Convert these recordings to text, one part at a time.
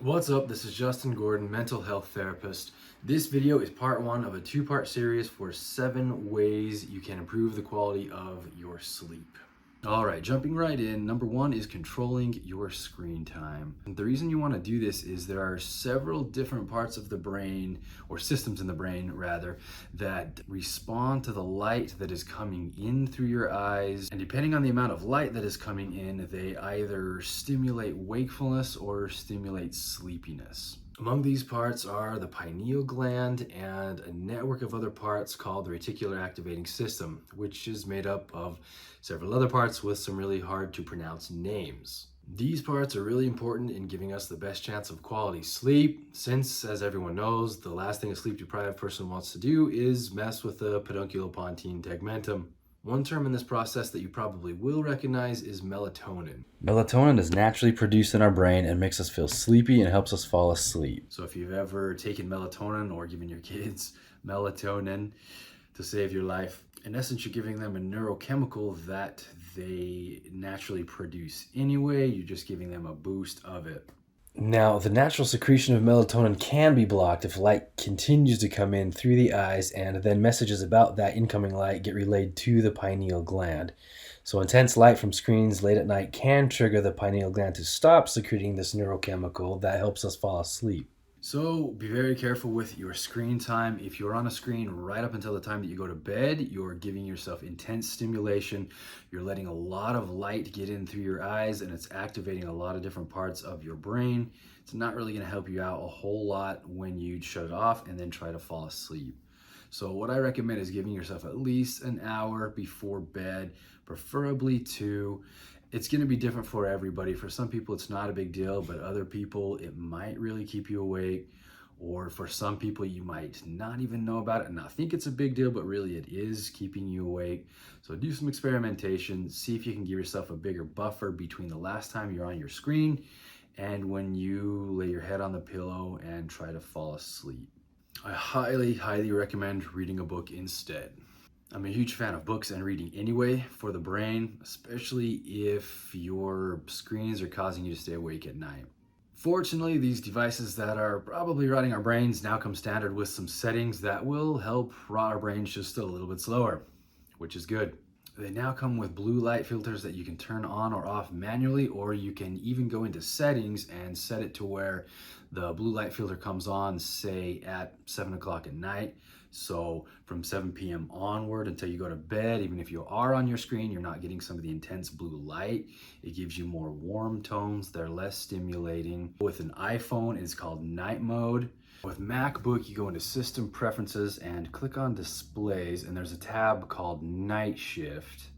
What's up? This is Justin Gordon, mental health therapist. This video is part one of a two-part series for 7 ways you can improve the quality of your sleep. All right, jumping right in. Number one is controlling your screen time. And the reason you want to do this is there are several different parts of the brain, or systems in the brain rather, that respond to the light that is coming in through your eyes. And depending on the amount of light that is coming in, they either stimulate wakefulness or stimulate sleepiness. Among these parts are the pineal gland and a network of other parts called the reticular activating system, which is made up of several other parts with some really hard to pronounce names. These parts are really important in giving us the best chance of quality sleep, since, as everyone knows, the last thing a sleep-deprived person wants to do is mess with the pedunculopontine tegmentum. One term in this process that you probably will recognize is melatonin. Melatonin is naturally produced in our brain and makes us feel sleepy and helps us fall asleep. So if you've ever taken melatonin or given your kids melatonin to save your life, in essence, you're giving them a neurochemical that they naturally produce anyway. You're just giving them a boost of it. Now, the natural secretion of melatonin can be blocked if light continues to come in through the eyes, and then messages about that incoming light get relayed to the pineal gland. So intense light from screens late at night can trigger the pineal gland to stop secreting this neurochemical that helps us fall asleep. So be very careful with your screen time. If you're on a screen right up until the time that you go to bed, you're giving yourself intense stimulation. You're letting a lot of light get in through your eyes, and it's activating a lot of different parts of your brain. It's not really going to help you out a whole lot when you shut it off and then try to fall asleep. So what I recommend is giving yourself at least an hour before bed, preferably 2. It's going to be different for everybody. For some people, it's not a big deal, but other people, it might really keep you awake. Or for some people, you might not even know about it and not think it's a big deal, but really it is keeping you awake. So do some experimentation. See if you can give yourself a bigger buffer between the last time you're on your screen and when you lay your head on the pillow and try to fall asleep. I highly recommend reading a book instead. I'm a huge fan of books and reading anyway for the brain, especially if your screens are causing you to stay awake at night. Fortunately, these devices that are probably rotting our brains now come standard with some settings that will help rot our brains just a little bit slower, which is good. They now come with blue light filters that you can turn on or off manually, or you can even go into settings and set it to where the blue light filter comes on, say at 7 o'clock at night. So from 7 p.m. onward until you go to bed, even if you are on your screen, you're not getting some of the intense blue light. It gives you more warm tones. They're less stimulating. With an iPhone, it's called night mode. With MacBook, you go into System Preferences and click on Displays, and there's a tab called Night Shift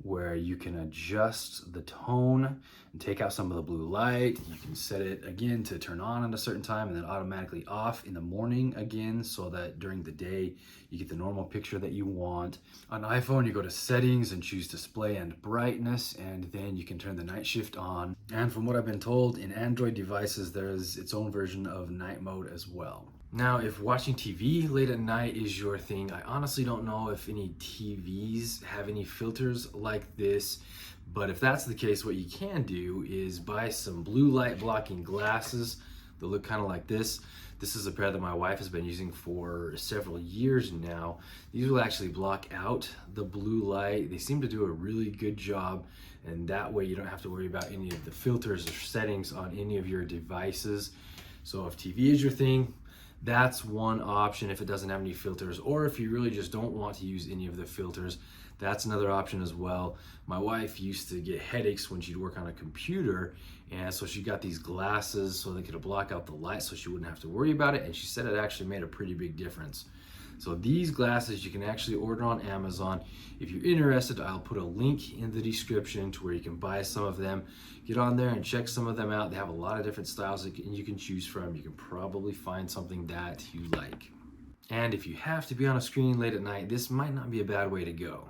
where you can adjust the tone and take out some of the blue light. You can set it again to turn on at a certain time and then automatically off in the morning again, so that during the day you get the normal picture that you want. On iPhone, you go to Settings and choose Display and Brightness, and then you can turn the night shift on. And from what I've been told, in Android devices there's its own version of night mode as well. Now, if watching TV late at night is your thing, I honestly don't know if any TVs have any filters like this, but if that's the case, what you can do is buy some blue light blocking glasses. They look kind of like this. This is a pair that my wife has been using for several years now. These will actually block out the blue light. They seem to do a really good job, and that way you don't have to worry about any of the filters or settings on any of your devices. So if TV is your thing, that's one option if it doesn't have any filters, or if you really just don't want to use any of the filters, that's another option as well. My wife used to get headaches when she'd work on a computer, and so she got these glasses so they could block out the light so she wouldn't have to worry about it, and she said it actually made a pretty big difference. So these glasses you can actually order on Amazon. If you're interested, I'll put a link in the description to where you can buy some of them. Get on there and check some of them out. They have a lot of different styles that you can choose from. You can probably find something that you like. And if you have to be on a screen late at night, this might not be a bad way to go.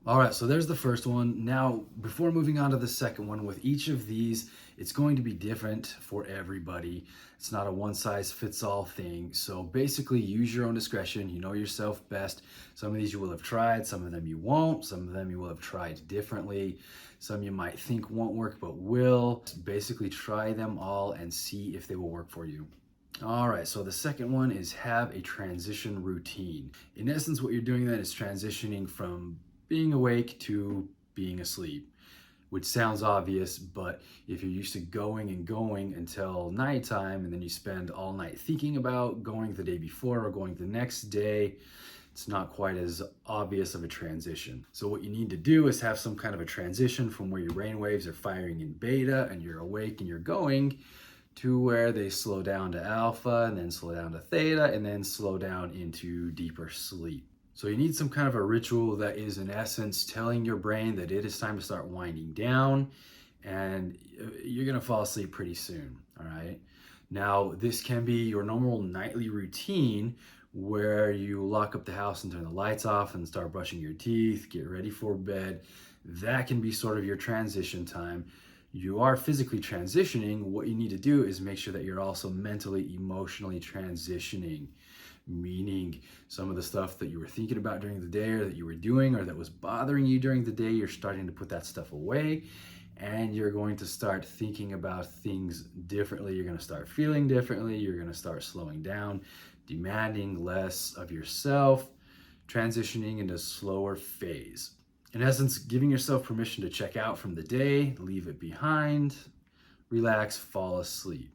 All right, so there's the first one. Now, before moving on to the second one, with each of these, it's going to be different for everybody. It's not a one size fits all thing. So basically, use your own discretion. You know yourself best. Some of these you will have tried, some of them you won't, some of them you will have tried differently. Some you might think won't work but will. Basically, try them all and see if they will work for you. All right, so the second one is have a transition routine. In essence, what you're doing then is transitioning from being awake to being asleep, which sounds obvious, but if you're used to going and going until nighttime and then you spend all night thinking about going the day before or going the next day, it's not quite as obvious of a transition. So what you need to do is have some kind of a transition from where your brain waves are firing in beta and you're awake and you're going to where they slow down to alpha and then slow down to theta and then slow down into deeper sleep. So you need some kind of a ritual that is in essence telling your brain that it is time to start winding down and you're gonna fall asleep pretty soon, all right? Now, this can be your normal nightly routine where you lock up the house and turn the lights off and start brushing your teeth, get ready for bed. That can be sort of your transition time. You are physically transitioning. What you need to do is make sure that you're also mentally, emotionally transitioning, meaning some of the stuff that you were thinking about during the day or that you were doing or that was bothering you during the day, you're starting to put that stuff away and you're going to start thinking about things differently. You're going to start feeling differently. You're going to start slowing down, demanding less of yourself, transitioning into a slower phase. In essence, giving yourself permission to check out from the day, leave it behind, relax, fall asleep.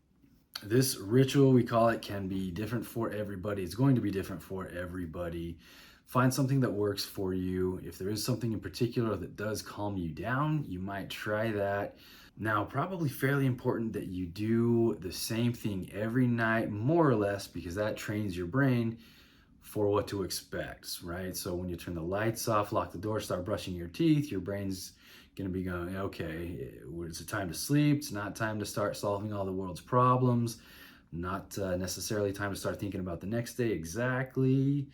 This ritual, we call it, can be different for everybody. It's going to be different for everybody. Find something that works for you. If there is something in particular that does calm you down, you might try that. Now, probably fairly important that you do the same thing every night, more or less, because that trains your brain for what to expect, right? So when you turn the lights off, lock the door, start brushing your teeth, your brain's gonna be going, okay, it's time to sleep. It's not time to start solving all the world's problems. Not necessarily time to start thinking about the next day exactly.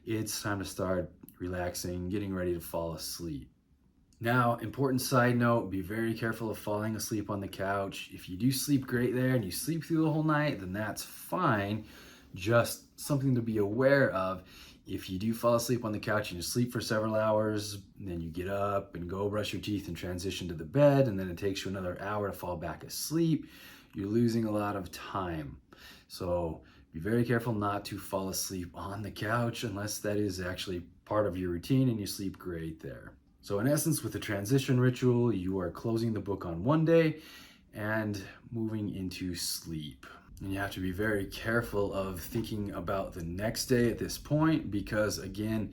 It's time to start relaxing, getting ready to fall asleep. Now, important side note, be very careful of falling asleep on the couch. If you do sleep great there and you sleep through the whole night, then that's fine. Just something to be aware of. If you do fall asleep on the couch and you sleep for several hours, then you get up and go brush your teeth and transition to the bed, and then it takes you another hour to fall back asleep, you're losing a lot of time. So be very careful not to fall asleep on the couch unless that is actually part of your routine and you sleep great there. So in essence, with the transition ritual, you are closing the book on one day and moving into sleep. And you have to be very careful of thinking about the next day at this point because, again,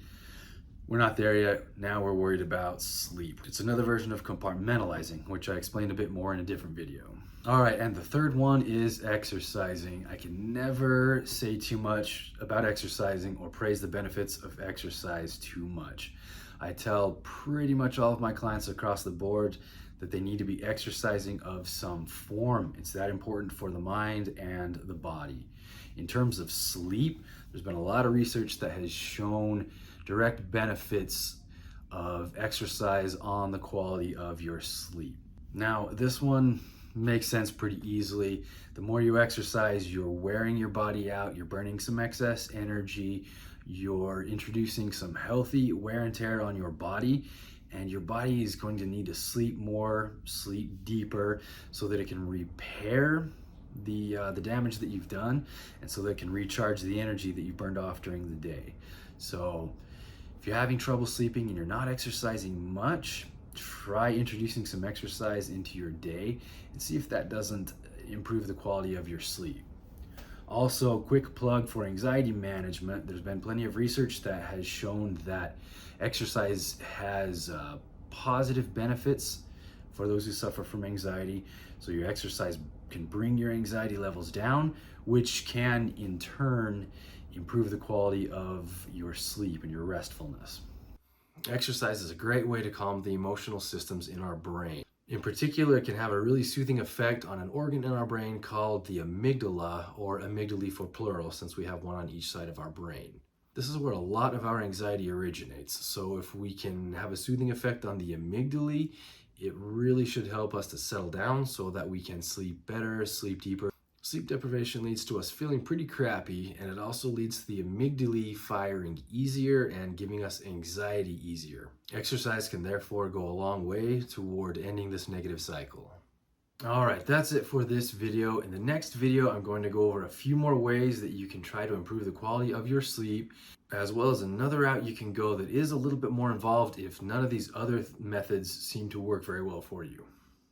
we're not there yet. Now we're worried about sleep. It's another version of compartmentalizing, which I explained a bit more in a different video. All right, and the third one is exercising. I can never say too much about exercising or praise the benefits of exercise too much. I tell pretty much all of my clients across the board that they need to be exercising of some form. It's that important for the mind and the body. In terms of sleep, there's been a lot of research that has shown direct benefits of exercise on the quality of your sleep. Now, this one makes sense pretty easily. The more you exercise, you're wearing your body out, you're burning some excess energy, you're introducing some healthy wear and tear on your body, and your body is going to need to sleep more, sleep deeper, so that it can repair the damage that you've done, and so that it can recharge the energy that you burned off during the day. So if you're having trouble sleeping and you're not exercising much, try introducing some exercise into your day and see if that doesn't improve the quality of your sleep. Also, quick plug for anxiety management. There's been plenty of research that has shown that exercise has positive benefits for those who suffer from anxiety. So your exercise can bring your anxiety levels down, which can in turn improve the quality of your sleep and your restfulness. Exercise is a great way to calm the emotional systems in our brain. In particular, it can have a really soothing effect on an organ in our brain called the amygdala, or amygdalae for plural, since we have one on each side of our brain. This is where a lot of our anxiety originates. So if we can have a soothing effect on the amygdala, it really should help us to settle down so that we can sleep better, sleep deeper. Sleep deprivation leads to us feeling pretty crappy, and it also leads to the amygdala firing easier and giving us anxiety easier. Exercise can therefore go a long way toward ending this negative cycle. All right, that's it for this video. In the next video, I'm going to go over a few more ways that you can try to improve the quality of your sleep, as well as another route you can go that is a little bit more involved if none of these other methods seem to work very well for you.